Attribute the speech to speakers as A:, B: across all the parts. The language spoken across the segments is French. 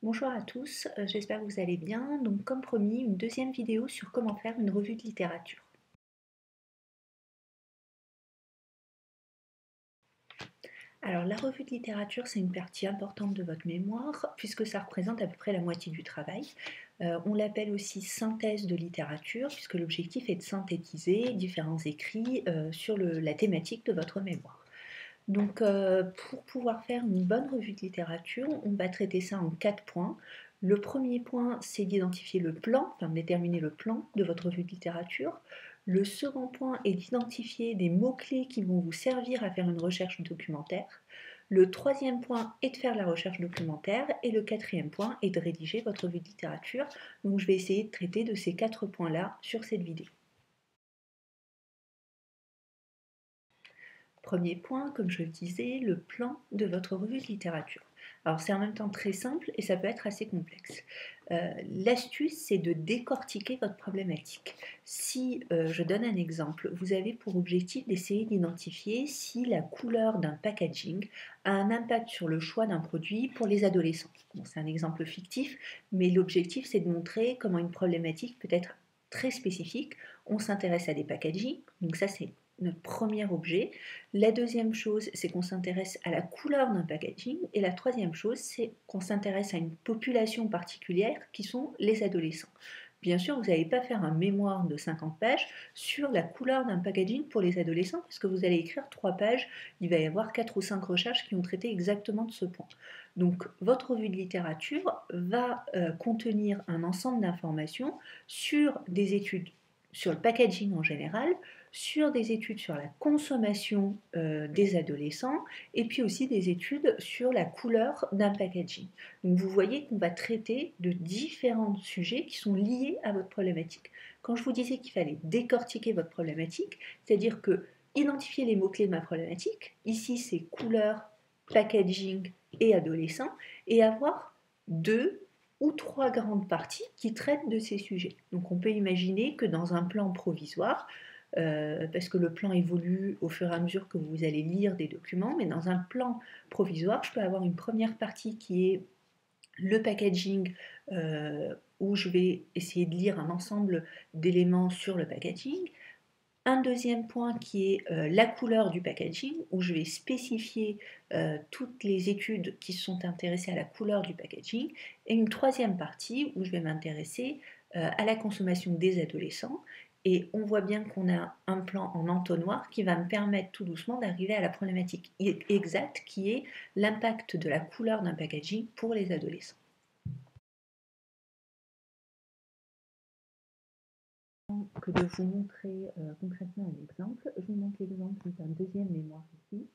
A: Bonjour à tous, j'espère que vous allez bien. Donc comme promis, une deuxième vidéo sur comment faire une revue de littérature. Alors la revue de littérature, c'est une partie importante de votre mémoire puisque ça représente à peu près la moitié du travail. On l'appelle aussi synthèse de littérature puisque l'objectif est de synthétiser différents écrits sur la thématique de votre mémoire. Donc, pour pouvoir faire une bonne revue de littérature, on va traiter ça en 4 points. Le premier point, c'est d'identifier le plan, enfin de déterminer le plan de votre revue de littérature. Le second point est d'identifier des mots-clés qui vont vous servir à faire une recherche documentaire. Le troisième point est de faire la recherche documentaire. Et le quatrième point est de rédiger votre revue de littérature. Donc, je vais essayer de traiter de ces 4 points-là sur cette vidéo. Premier point, comme je le disais, le plan de votre revue de littérature. Alors c'est en même temps très simple et ça peut être assez complexe. L'astuce, c'est de décortiquer votre problématique. Si je donne un exemple, vous avez pour objectif d'essayer d'identifier si la couleur d'un packaging a un impact sur le choix d'un produit pour les adolescents. Bon, c'est un exemple fictif, mais l'objectif, c'est de montrer comment une problématique peut être très spécifique. On s'intéresse à des packaging, donc ça c'est notre premier objet. La deuxième chose, c'est qu'on s'intéresse à la couleur d'un packaging. Et la troisième chose, c'est qu'on s'intéresse à une population particulière qui sont les adolescents. Bien sûr, vous n'allez pas faire un mémoire de 50 pages sur la couleur d'un packaging pour les adolescents parce que vous allez écrire 3 pages, il va y avoir 4 ou 5 recherches qui ont traité exactement de ce point. Donc votre revue de littérature va contenir un ensemble d'informations sur des études sur le packaging en général, sur des études sur la consommation des adolescents et puis aussi des études sur la couleur d'un packaging. Donc vous voyez qu'on va traiter de différents sujets qui sont liés à votre problématique. Quand je vous disais qu'il fallait décortiquer votre problématique, c'est-à-dire que identifier les mots-clés de ma problématique, ici c'est couleur, packaging et adolescent, et avoir 2 ou 3 grandes parties qui traitent de ces sujets. Donc on peut imaginer que dans un plan provisoire, parce que le plan évolue au fur et à mesure que vous allez lire des documents, mais dans un plan provisoire, je peux avoir une première partie qui est le packaging, où je vais essayer de lire un ensemble d'éléments sur le packaging. Un deuxième point qui est la couleur du packaging, où je vais spécifier toutes les études qui sont intéressées à la couleur du packaging. Et une troisième partie où je vais m'intéresser à la consommation des adolescents. Et on voit bien qu'on a un plan en entonnoir qui va me permettre tout doucement d'arriver à la problématique exacte qui est l'impact de la couleur d'un packaging pour les adolescents. Que de vous montrer concrètement un exemple. Je vous montre l'exemple d'un deuxième mémoire ici,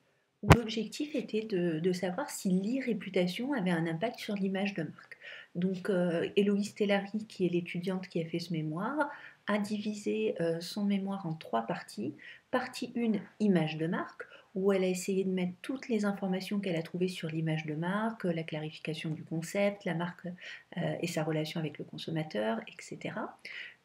A: où l'objectif était de savoir si l'e-réputation avait un impact sur l'image de marque. Donc Héloïse Tellary, qui est l'étudiante qui a fait ce mémoire, a divisé son mémoire en 3 parties. Partie 1, image de marque, où elle a essayé de mettre toutes les informations qu'elle a trouvées sur l'image de marque, la clarification du concept, la marque et sa relation avec le consommateur, etc.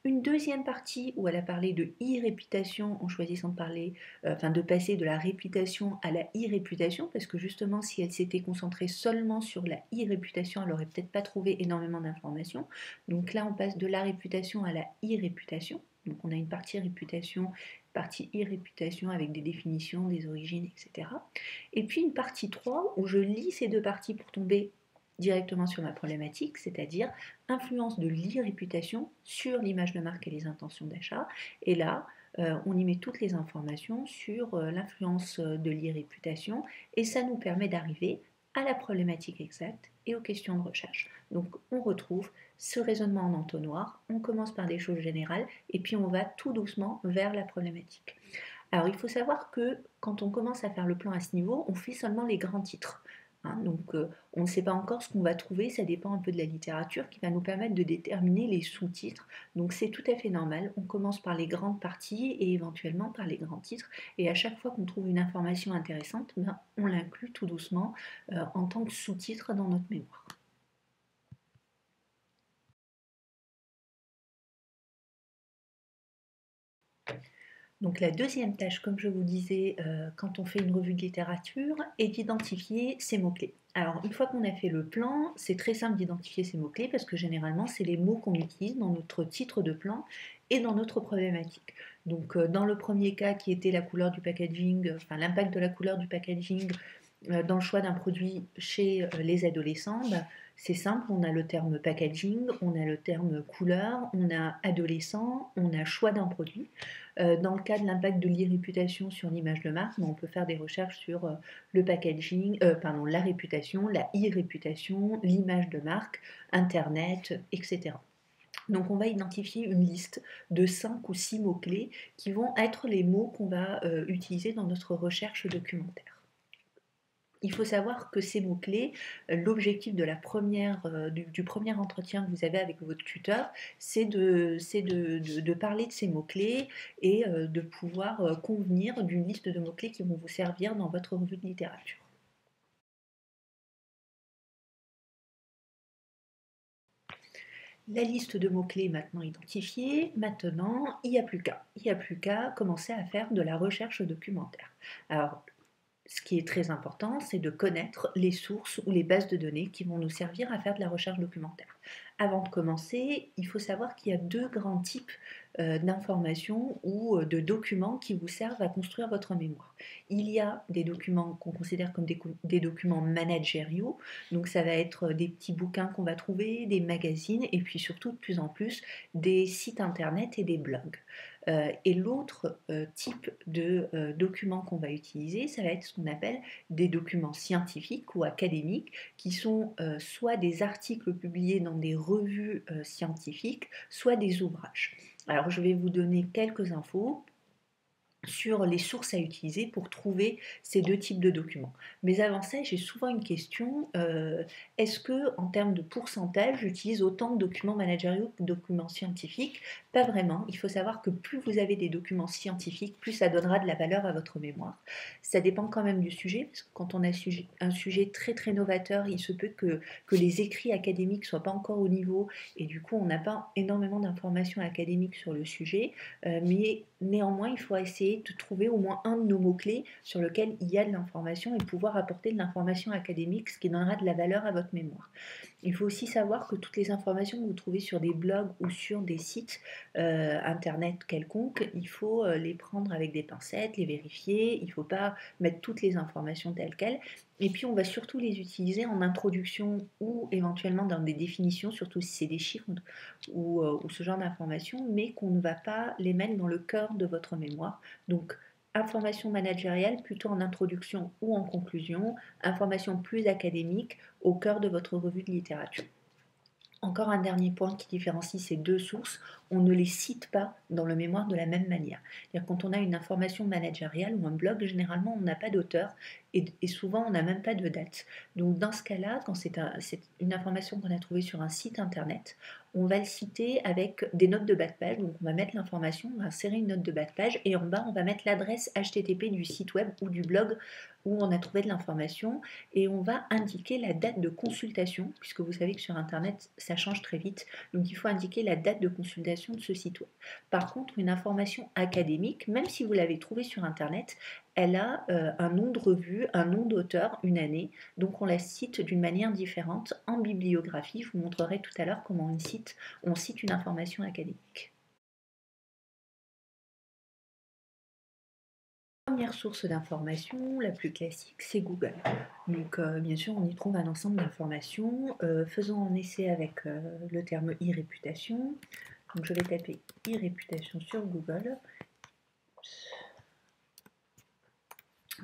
A: Une deuxième partie où elle a parlé de e-réputation en choisissant de parler, de passer de la réputation à la e-réputation, parce que justement, si elle s'était concentrée seulement sur la e-réputation, elle n'aurait peut-être pas trouvé énormément d'informations. Donc là, on passe de la réputation à la e-réputation. Donc on a une partie réputation, partie e-réputation avec des définitions, des origines, etc. Et puis une partie 3 où je lis ces deux parties pour tomber directement sur ma problématique, c'est-à-dire influence de l'e-réputation sur l'image de marque et les intentions d'achat. Et là, on y met toutes les informations sur l'influence de l'e-réputation et ça nous permet d'arriver à la problématique exacte et aux questions de recherche. Donc on retrouve ce raisonnement en entonnoir, on commence par des choses générales et puis on va tout doucement vers la problématique. Alors il faut savoir que quand on commence à faire le plan à ce niveau, on fait seulement les grands titres. Donc on ne sait pas encore ce qu'on va trouver, ça dépend un peu de la littérature qui va nous permettre de déterminer les sous-titres. Donc c'est tout à fait normal, on commence par les grandes parties et éventuellement par les grands titres. Et à chaque fois qu'on trouve une information intéressante, on l'inclut tout doucement en tant que sous-titre dans notre mémoire. Donc la deuxième tâche, comme je vous disais, quand on fait une revue de littérature, est d'identifier ces mots-clés. Alors une fois qu'on a fait le plan, c'est très simple d'identifier ces mots-clés parce que généralement c'est les mots qu'on utilise dans notre titre de plan et dans notre problématique. Donc dans le premier cas qui était la couleur du packaging, enfin l'impact de la couleur du packaging dans le choix d'un produit chez les adolescents, bah, c'est simple, on a le terme packaging, on a le terme couleur, on a adolescent, on a choix d'un produit. Dans le cas de l'impact de l'e-réputation sur l'image de marque, on peut faire des recherches sur le packaging, pardon, la réputation, la e-réputation, l'image de marque, Internet, etc. Donc on va identifier une liste de 5 ou 6 mots-clés qui vont être les mots qu'on va utiliser dans notre recherche documentaire. Il faut savoir que ces mots-clés, l'objectif de du premier entretien que vous avez avec votre tuteur, c'est de parler de ces mots-clés et de pouvoir convenir d'une liste de mots-clés qui vont vous servir dans votre revue de littérature. La liste de mots-clés est maintenant identifiée. Maintenant, il n'y a plus qu'à. Il n'y a plus qu'à commencer à faire de la recherche documentaire. Alors, ce qui est très important, c'est de connaître les sources ou les bases de données qui vont nous servir à faire de la recherche documentaire. Avant de commencer, il faut savoir qu'il y a deux grands types d'informations ou de documents qui vous servent à construire votre mémoire. Il y a des documents qu'on considère comme des documents managériaux, donc ça va être des petits bouquins qu'on va trouver, des magazines et puis surtout de plus en plus des sites internet et des blogs. Et l'autre type de documents qu'on va utiliser, ça va être ce qu'on appelle des documents scientifiques ou académiques, qui sont soit des articles publiés dans des revues scientifiques, soit des ouvrages. Alors je vais vous donner quelques infos sur les sources à utiliser pour trouver ces deux types de documents. Mais avant ça, j'ai souvent une question, est-ce que en termes de pourcentage, j'utilise autant de documents managériaux que de documents scientifiques? Pas vraiment. Il faut savoir que plus vous avez des documents scientifiques, plus ça donnera de la valeur à votre mémoire. Ça dépend quand même du sujet, parce que quand on a un sujet très très novateur, il se peut que les écrits académiques ne soient pas encore au niveau, et du coup on n'a pas énormément d'informations académiques sur le sujet, mais néanmoins il faut essayer de trouver au moins un de nos mots-clés sur lequel il y a de l'information et pouvoir apporter de l'information académique, ce qui donnera de la valeur à votre mémoire. Il faut aussi savoir que toutes les informations que vous trouvez sur des blogs ou sur des sites internet quelconques, il faut les prendre avec des pincettes, les vérifier, il ne faut pas mettre toutes les informations telles quelles. Et puis on va surtout les utiliser en introduction ou éventuellement dans des définitions, surtout si c'est des chiffres ou ce genre d'informations, mais qu'on ne va pas les mettre dans le cœur de votre mémoire. Donc information managériale plutôt en introduction ou en conclusion, information plus académique au cœur de votre revue de littérature. Encore un dernier point qui différencie ces deux sources, on ne les cite pas dans le mémoire de la même manière. C'est-à-dire quand on a une information managériale ou un blog, généralement on n'a pas d'auteur et souvent on n'a même pas de date. Donc dans ce cas-là, quand c'est une information qu'on a trouvée sur un site internet, on va le citer avec des notes de bas de page. Donc on va mettre l'information, on va insérer une note de bas de page et en bas on va mettre l'adresse HTTP du site web ou du blog où on a trouvé de l'information et on va indiquer la date de consultation, puisque vous savez que sur Internet, ça change très vite. Donc il faut indiquer la date de consultation de ce site web. Par contre, une information académique, même si vous l'avez trouvée sur Internet, elle a un nom de revue, un nom d'auteur, une année. Donc on la cite d'une manière différente en bibliographie. Je vous montrerai tout à l'heure comment on cite une information académique. La première source d'information, la plus classique, c'est Google. Donc, bien sûr, on y trouve un ensemble d'informations. Faisons un essai avec le terme e-réputation. Donc, je vais taper e-réputation sur Google.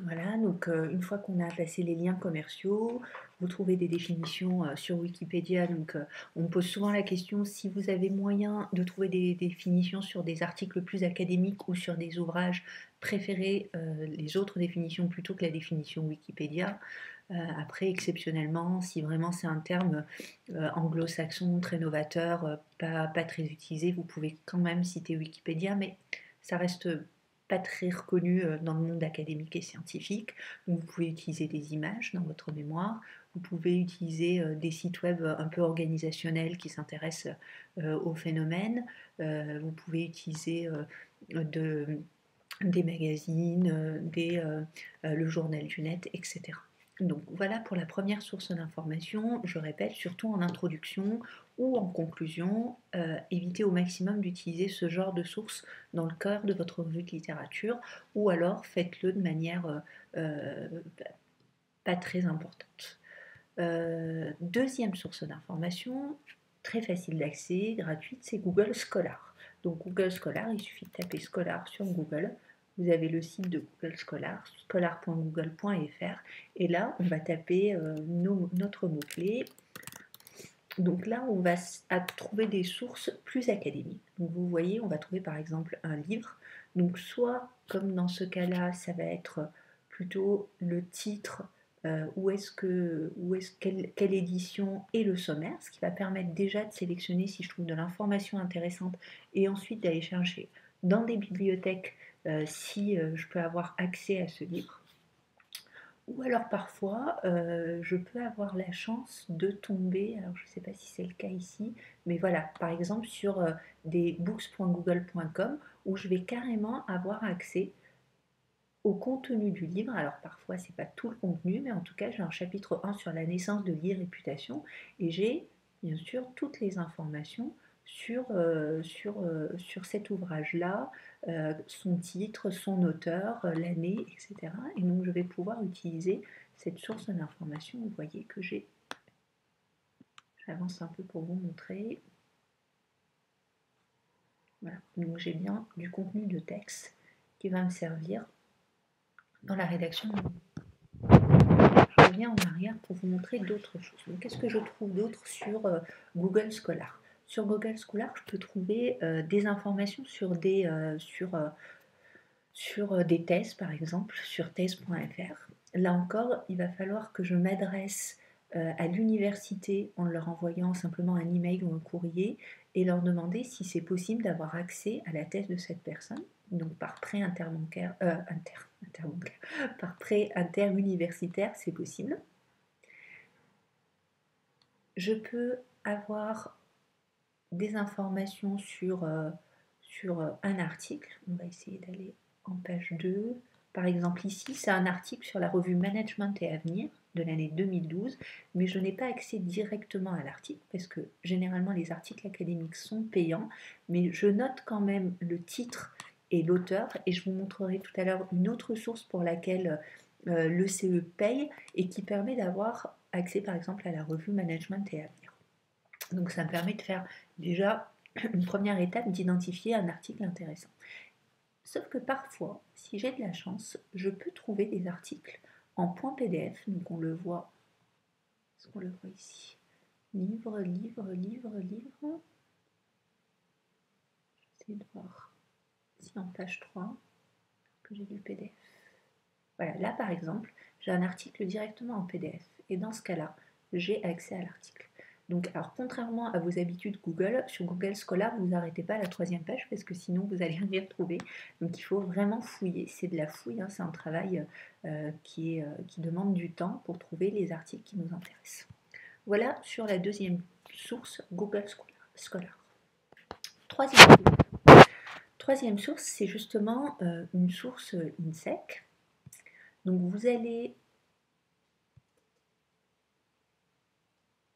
A: Voilà, donc une fois qu'on a placé les liens commerciaux, vous trouvez des définitions sur Wikipédia. Donc on me pose souvent la question si vous avez moyen de trouver des définitions sur des articles plus académiques ou sur des ouvrages, préférez les autres définitions plutôt que la définition Wikipédia. Après, exceptionnellement, si vraiment c'est un terme anglo-saxon très novateur, pas très utilisé, vous pouvez quand même citer Wikipédia, mais ça reste pas très reconnu dans le monde académique et scientifique. Donc vous pouvez utiliser des images dans votre mémoire, vous pouvez utiliser des sites web un peu organisationnels qui s'intéressent au phénomène, vous pouvez utiliser de des magazines, le journal du net, etc. Donc voilà pour la première source d'information. Je répète, surtout en introduction ou en conclusion, évitez au maximum d'utiliser ce genre de source dans le cœur de votre revue de littérature, ou alors faites-le de manière pas très importante. Deuxième source d'information, très facile d'accès, gratuite, c'est Google Scholar. Donc Google Scholar, il suffit de taper Scholar sur Google. Vous avez le site de Google Scholar, scholar.google.fr, et là on va taper notre mot-clé. Donc là on va trouver des sources plus académiques. Donc vous voyez, on va trouver par exemple un livre. Donc soit, comme dans ce cas-là, ça va être plutôt le titre, quelle édition et le sommaire, ce qui va permettre déjà de sélectionner si je trouve de l'information intéressante et ensuite d'aller chercher dans des bibliothèques si je peux avoir accès à ce livre. Ou alors parfois, je peux avoir la chance de tomber, alors je ne sais pas si c'est le cas ici, mais voilà, par exemple sur des books.google.com où je vais carrément avoir accès au contenu du livre. Alors parfois c'est pas tout le contenu, mais en tout cas j'ai un chapitre 1 sur la naissance de l'e-réputation et j'ai bien sûr toutes les informations sur cet ouvrage-là, son titre, son auteur, l'année, etc. Et donc je vais pouvoir utiliser cette source d'information. Vous voyez que j'avance un peu pour vous montrer. Voilà. Donc j'ai bien du contenu de texte qui va me servir dans la rédaction de je reviens en arrière pour vous montrer d'autres choses. Qu'est-ce que je trouve d'autre sur Google Scholar? Sur Google Scholar, je peux trouver des informations sur des thèses, par exemple, sur thèse.fr. Là encore, il va falloir que je m'adresse à l'université en leur envoyant simplement un email ou un courrier et leur demander si c'est possible d'avoir accès à la thèse de cette personne, donc par prêt interbancaire, par prêt interuniversitaire, c'est possible. Je peux avoir des informations sur un article. On va essayer d'aller en page 2. Par exemple ici, c'est un article sur la revue Management et Avenir de l'année 2012, mais je n'ai pas accès directement à l'article parce que généralement les articles académiques sont payants, mais je note quand même le titre et l'auteur et je vous montrerai tout à l'heure une autre source pour laquelle le CE paye et qui permet d'avoir accès par exemple à la revue Management et Avenir. Donc ça me permet de faire déjà une première étape, d'identifier un article intéressant. Sauf que parfois, si j'ai de la chance, je peux trouver des articles en .pdf, donc on le voit, est-ce qu'on le voit ici? Livre. J'essaie de voir si en page 3 que j'ai vu le PDF. Voilà, là par exemple, j'ai un article directement en PDF et dans ce cas-là, j'ai accès à l'article. Donc, alors contrairement à vos habitudes Google, sur Google Scholar, vous n'arrêtez pas à la 3e page parce que sinon vous allez rien y retrouver. Donc il faut vraiment fouiller. C'est de la fouille, hein, c'est un travail qui demande du temps pour trouver les articles qui nous intéressent. Voilà sur la deuxième source, Google Scholar. Troisième source, c'est justement une source INSEC. Donc vous allez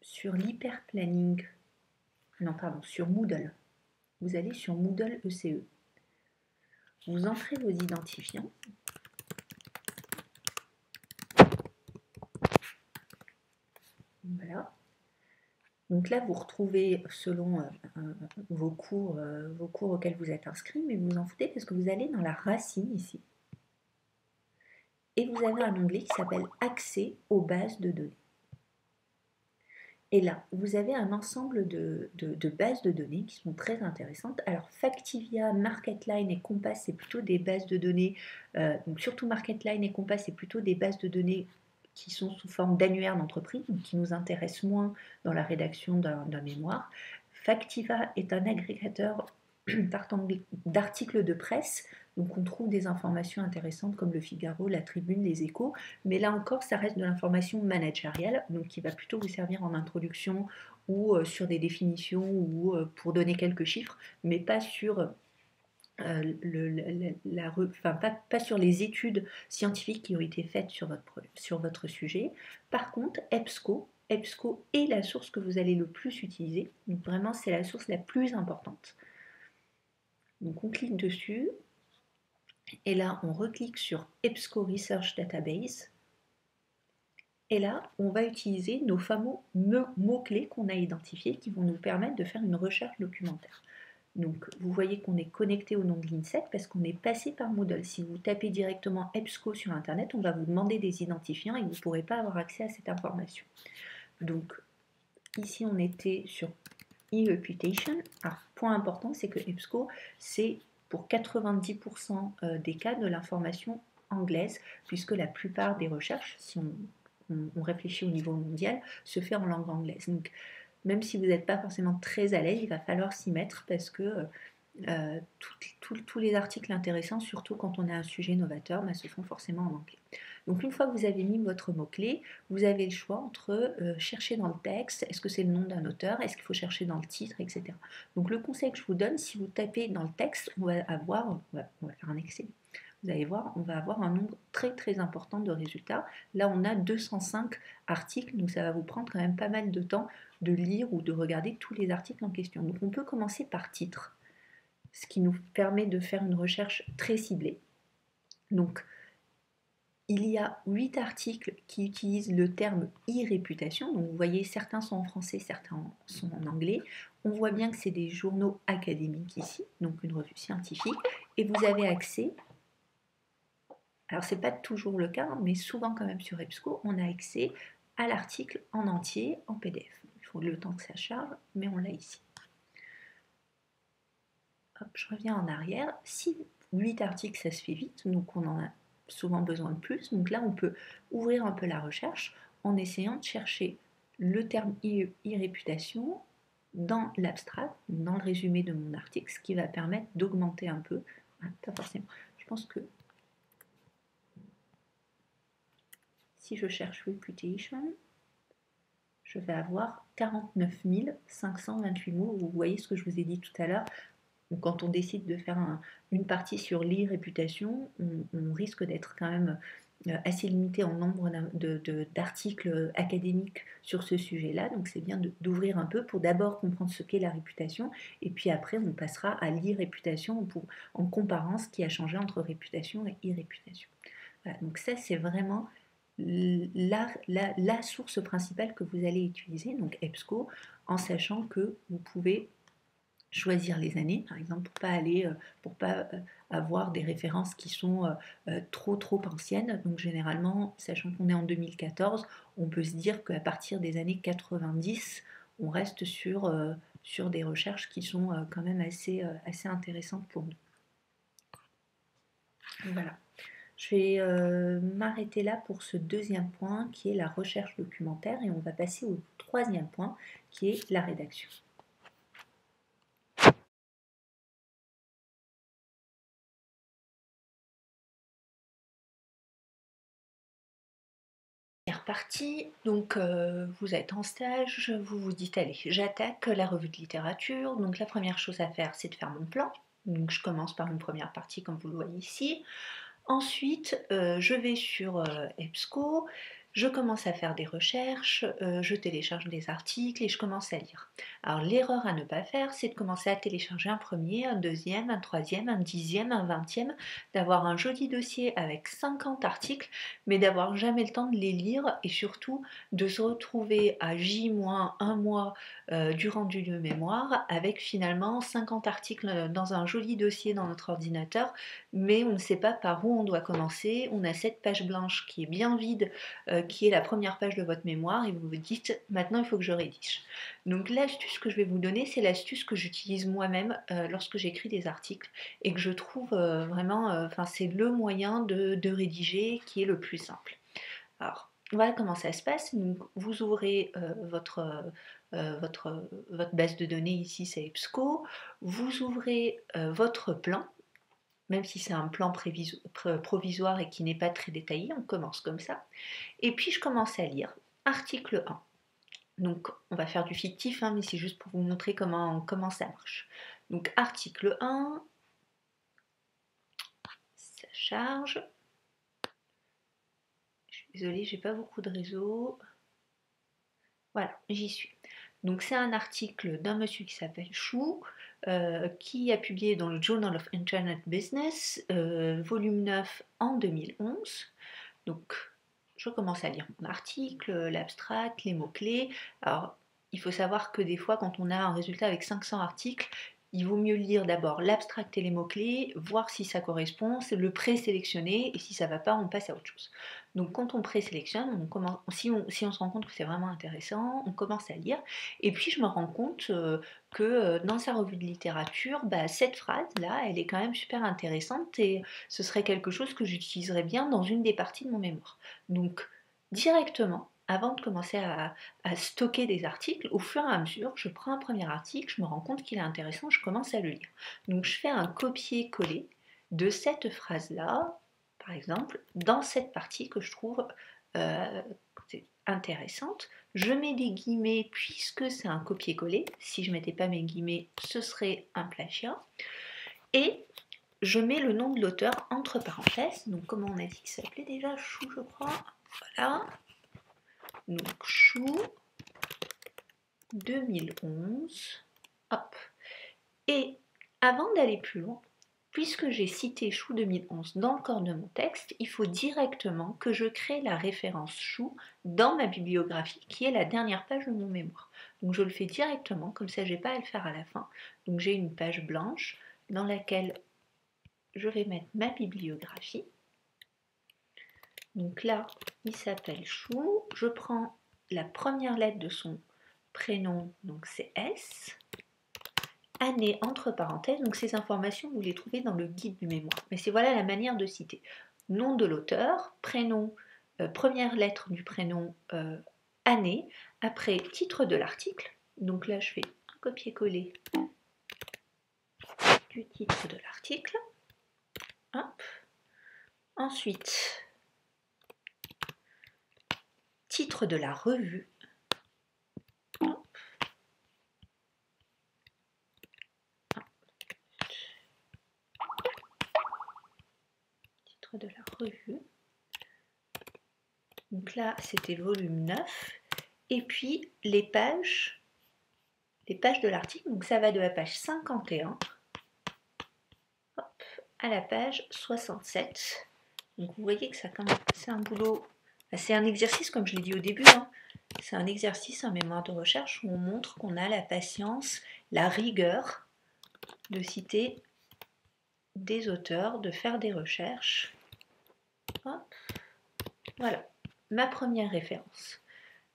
A: sur l'hyperplanning, sur Moodle. Vous allez sur Moodle ECE. Vous entrez vos identifiants. Voilà. Donc là, vous retrouvez selon vos cours auxquels vous êtes inscrit, mais vous en foutez parce que vous allez dans la racine ici. Et vous avez un onglet qui s'appelle Accès aux bases de données. Et là, vous avez un ensemble de bases de données qui sont très intéressantes. Alors, Factivia, Marketline et Compass, c'est plutôt des bases de données, donc surtout Marketline et Compass, c'est plutôt des bases de données qui sont sous forme d'annuaires d'entreprise, donc qui nous intéressent moins dans la rédaction d'un mémoire. Factiva est un agrégateur d'articles de presse, donc on trouve des informations intéressantes comme le Figaro, la Tribune, les Échos, mais là encore ça reste de l'information managériale, donc qui va plutôt vous servir en introduction ou sur des définitions ou pour donner quelques chiffres, mais pas sur enfin, pas sur les études scientifiques qui ont été faites sur votre sujet. Par contre, EBSCO est la source que vous allez le plus utiliser. Donc vraiment, c'est la source la plus importante. Donc on clique dessus et là, on reclique sur EBSCO Research Database. Et là, on va utiliser nos fameux mots-clés qu'on a identifiés qui vont nous permettre de faire une recherche documentaire. Donc, vous voyez qu'on est connecté au nom de l'INSEE parce qu'on est passé par Moodle. Si vous tapez directement EBSCO sur Internet, on va vous demander des identifiants et vous ne pourrez pas avoir accès à cette information. Donc, ici, on était sur e-reputation. Alors, point important, c'est que EBSCO, c'est pour 90% des cas de l'information anglaise, puisque la plupart des recherches, si on réfléchit au niveau mondial, se fait en langue anglaise. Donc, même si vous n'êtes pas forcément très à l'aise, il va falloir s'y mettre parce que tous les articles intéressants, surtout quand on a un sujet novateur, se font forcément en anglais. Donc une fois que vous avez mis votre mot-clé, vous avez le choix entre chercher dans le texte, est-ce que c'est le nom d'un auteur, est-ce qu'il faut chercher dans le titre, etc. Donc le conseil que je vous donne, si vous tapez dans le texte, on va faire un Excel. Vous allez voir, on va avoir un nombre très très important de résultats. Là, on a 205 articles, donc ça va vous prendre quand même pas mal de temps de lire ou de regarder tous les articles en question. Donc on peut commencer par titre, ce qui nous permet de faire une recherche très ciblée. Donc, il y a 8 articles qui utilisent le terme e-réputation. Donc, vous voyez, certains sont en français, certains sont en anglais. On voit bien que c'est des journaux académiques ici, donc une revue scientifique. Et vous avez accès, alors c'est pas toujours le cas, mais souvent quand même sur EBSCO, on a accès à l'article en entier en PDF. Il faut le temps que ça charge, mais on l'a ici. Hop, je reviens en arrière. Si 8 articles, ça se fait vite, donc on en a souvent besoin de plus. Donc là, on peut ouvrir un peu la recherche en essayant de chercher le terme e-réputation dans l'abstract, dans le résumé de mon article, ce qui va permettre d'augmenter un peu. Pas forcément. Je pense que si je cherche reputation, je vais avoir 49 528 mots. Vous voyez ce que je vous ai dit tout à l'heure. Donc, quand on décide de faire une partie sur l'e-réputation, on risque d'être quand même assez limité en nombre d'articles académiques sur ce sujet-là. Donc c'est bien d'ouvrir un peu pour d'abord comprendre ce qu'est la réputation et puis après on passera à l'e-réputation en comparant ce qui a changé entre réputation et e-réputation. Voilà, donc ça c'est vraiment la source principale que vous allez utiliser, donc EBSCO, en sachant que vous pouvez choisir les années, par exemple, pour pas avoir des références qui sont trop anciennes. Donc généralement, sachant qu'on est en 2014, on peut se dire qu'à partir des années 90, on reste sur des recherches qui sont quand même assez intéressantes pour nous. Voilà. Je vais m'arrêter là pour ce deuxième point qui est la recherche documentaire et on va passer au troisième point qui est la rédaction. Partie, donc vous êtes en stage, vous vous dites allez, j'attaque la revue de littérature, donc la première chose à faire c'est de faire mon plan, donc je commence par une première partie comme vous le voyez ici, ensuite je vais sur EBSCO, je commence à faire des recherches, je télécharge des articles et je commence à lire. Alors l'erreur à ne pas faire, c'est de commencer à télécharger un premier, un deuxième, un troisième, un dixième, un vingtième, d'avoir un joli dossier avec 50 articles, mais d'avoir jamais le temps de les lire et surtout de se retrouver à J-1 mois du rendu de mémoire avec finalement 50 articles dans un joli dossier dans notre ordinateur, mais on ne sait pas par où on doit commencer. On a cette page blanche qui est bien vide, qui est la première page de votre mémoire et vous vous dites maintenant il faut que je rédige. Donc l'astuce que je vais vous donner, c'est l'astuce que j'utilise moi-même lorsque j'écris des articles et que je trouve vraiment, c'est le moyen de rédiger qui est le plus simple. Alors voilà comment ça se passe. Donc, vous ouvrez votre base de données, ici c'est EBSCO, vous ouvrez votre plan. Même si c'est un plan provisoire et qui n'est pas très détaillé, on commence comme ça. Et puis je commence à lire. Article 1. Donc on va faire du fictif, mais c'est juste pour vous montrer comment ça marche. Donc article 1, charge. Je suis désolée, j'ai pas beaucoup de réseau. Voilà, j'y suis. Donc c'est un article d'un monsieur qui s'appelle Chou, qui a publié dans le Journal of Internet Business, volume 9 en 2011. Donc je commence à lire mon article, l'abstract, les mots-clés. Alors il faut savoir que des fois quand on a un résultat avec 500 articles, il vaut mieux lire d'abord l'abstract et les mots-clés, voir si ça correspond, le présélectionner, et si ça ne va pas, on passe à autre chose. Donc quand on présélectionne, si on se rend compte que c'est vraiment intéressant, on commence à lire, et puis je me rends compte que dans sa revue de littérature, cette phrase-là, elle est quand même super intéressante, et ce serait quelque chose que j'utiliserais bien dans une des parties de mon mémoire. Donc directement, avant de commencer à stocker des articles, au fur et à mesure, je prends un premier article, je me rends compte qu'il est intéressant, je commence à le lire. Donc je fais un copier-coller de cette phrase-là, par exemple, dans cette partie que je trouve intéressante. Je mets des guillemets puisque c'est un copier-coller. Si je ne mettais pas mes guillemets, ce serait un plagiat. Et je mets le nom de l'auteur entre parenthèses. Donc comment on a dit qu'il s'appelait déjà? Chou, je crois. Voilà. Donc Chou 2011. Hop. Et avant d'aller plus loin, puisque j'ai cité Chou 2011 dans le corps de mon texte, il faut directement que je crée la référence Chou dans ma bibliographie, qui est la dernière page de mon mémoire. Donc je le fais directement, comme ça j'ai pas à le faire à la fin. Donc j'ai une page blanche dans laquelle je vais mettre ma bibliographie. Donc là, il s'appelle Chou. Je prends la première lettre de son prénom, donc c'est S. Année entre parenthèses, donc ces informations vous les trouvez dans le guide du mémoire. Mais c'est voilà la manière de citer. Nom de l'auteur, prénom, première lettre du prénom, année, après titre de l'article. Donc là je fais un copier-coller du titre de l'article. Hop. Ensuite, titre de la revue. Hop. Titre de la revue. Donc là, c'était volume 9. Et puis, les pages de l'article. Donc ça va de la page 51 à la page 67. Donc vous voyez que c'est un boulot, c'est un exercice comme je l'ai dit au début, hein. C'est un exercice en mémoire de recherche où on montre qu'on a la patience, la rigueur de citer des auteurs, de faire des recherches. Hop. Voilà, ma première référence.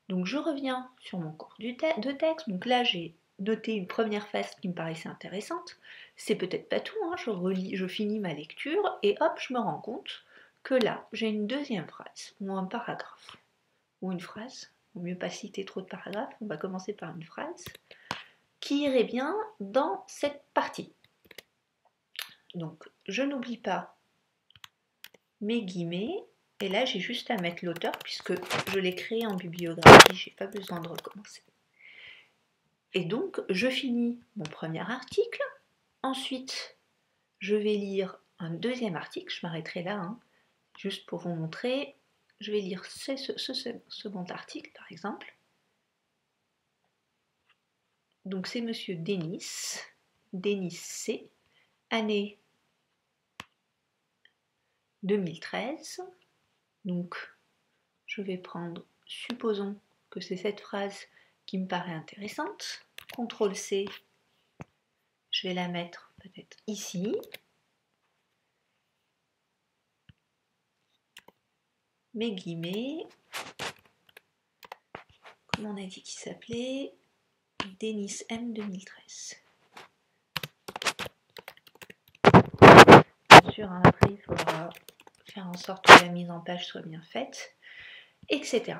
A: Donc je reviens sur mon cours de texte. Donc là j'ai noté une première phrase qui me paraissait intéressante. C'est peut-être pas tout, hein. Je finis ma lecture et hop, je me rends compte que là j'ai une deuxième phrase ou un paragraphe ou une phrase. Il vaut mieux pas citer trop de paragraphes. On va commencer par une phrase qui irait bien dans cette partie. Donc je n'oublie pas mes guillemets. Et là, j'ai juste à mettre l'auteur puisque je l'ai créé en bibliographie, je n'ai pas besoin de recommencer. Et donc, je finis mon premier article. Ensuite, je vais lire un deuxième article. Je m'arrêterai là, hein, juste pour vous montrer. Je vais lire ce second article, par exemple. Donc, c'est monsieur Denis C, année 2013. Donc, je vais prendre, supposons que c'est cette phrase qui me paraît intéressante. CTRL C, je vais la mettre peut-être ici. Mes guillemets. Comment on a dit qu'il s'appelait? Denis M 2013. Bien sûr, hein, après il faudra faire en sorte que la mise en page soit bien faite, etc.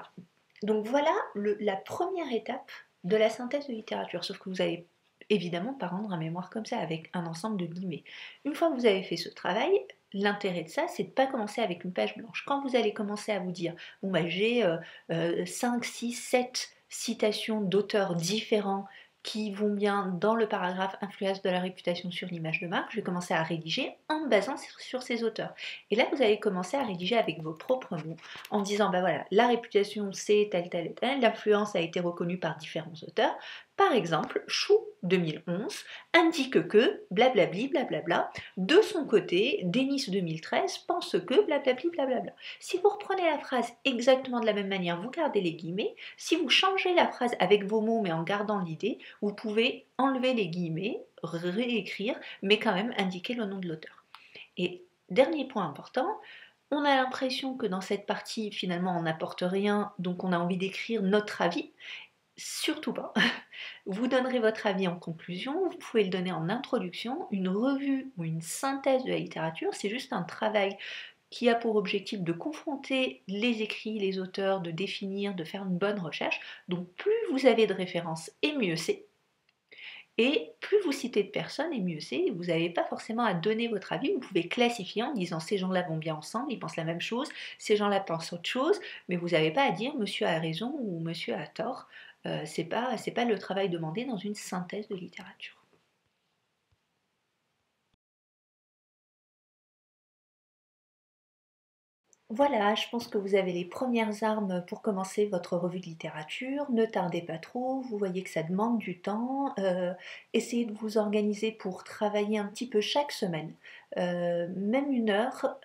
A: Donc voilà la première étape de la synthèse de littérature, sauf que vous n'allez évidemment pas rendre un mémoire comme ça avec un ensemble de guillemets. Une fois que vous avez fait ce travail, l'intérêt de ça, c'est de ne pas commencer avec une page blanche. Quand vous allez commencer à vous dire, bon j'ai 5, 6, 7 citations d'auteurs différents qui vont bien dans le paragraphe influence de la réputation sur l'image de marque. Je vais commencer à rédiger en me basant sur ces auteurs. Et là, vous allez commencer à rédiger avec vos propres mots en disant, bah voilà, la réputation c'est tel, tel et tel, l'influence a été reconnue par différents auteurs. Par exemple, Chou 2011 indique que blablabli blablabla. De son côté, Denis 2013 pense que blablabli blablabla. Si vous reprenez la phrase exactement de la même manière, vous gardez les guillemets. Si vous changez la phrase avec vos mots mais en gardant l'idée, vous pouvez enlever les guillemets, réécrire, mais quand même indiquer le nom de l'auteur. Et dernier point important, on a l'impression que dans cette partie, finalement, on n'apporte rien, donc on a envie d'écrire notre avis. Surtout pas. Vous donnerez votre avis en conclusion, vous pouvez le donner en introduction. Une revue ou une synthèse de la littérature, c'est juste un travail qui a pour objectif de confronter les écrits, les auteurs, de définir, de faire une bonne recherche. Donc plus vous avez de références, et mieux c'est. Et plus vous citez de personnes, et mieux c'est. Vous n'avez pas forcément à donner votre avis, vous pouvez classifier en disant ces gens-là vont bien ensemble, ils pensent la même chose, ces gens-là pensent autre chose, mais vous n'avez pas à dire monsieur a raison ou monsieur a tort. C'est pas le travail demandé dans une synthèse de littérature. Voilà, je pense que vous avez les premières armes pour commencer votre revue de littérature. Ne tardez pas trop, vous voyez que ça demande du temps. Essayez de vous organiser pour travailler un petit peu chaque semaine, même une heure.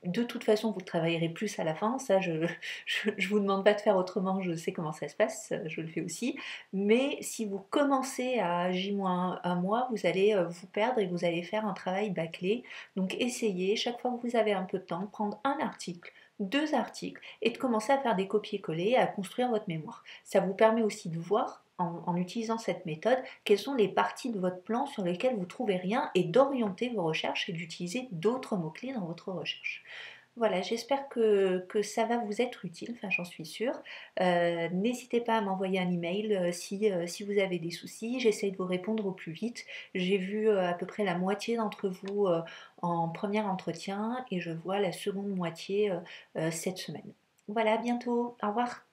A: De toute façon, vous travaillerez plus à la fin. Ça, je vous demande pas de faire autrement, je sais comment ça se passe, je le fais aussi. Mais si vous commencez à J-1 mois, vous allez vous perdre et vous allez faire un travail bâclé. Donc essayez, chaque fois que vous avez un peu de temps, de prendre un article, deux articles, et de commencer à faire des copier-coller, à construire votre mémoire. Ça vous permet aussi de voir, en utilisant cette méthode, quelles sont les parties de votre plan sur lesquelles vous ne trouvez rien, et d'orienter vos recherches et d'utiliser d'autres mots-clés dans votre recherche. Voilà, j'espère que ça va vous être utile, enfin j'en suis sûre. N'hésitez pas à m'envoyer un email si vous avez des soucis, j'essaye de vous répondre au plus vite. J'ai vu à peu près la moitié d'entre vous en premier entretien et je vois la seconde moitié cette semaine. Voilà, à bientôt, au revoir.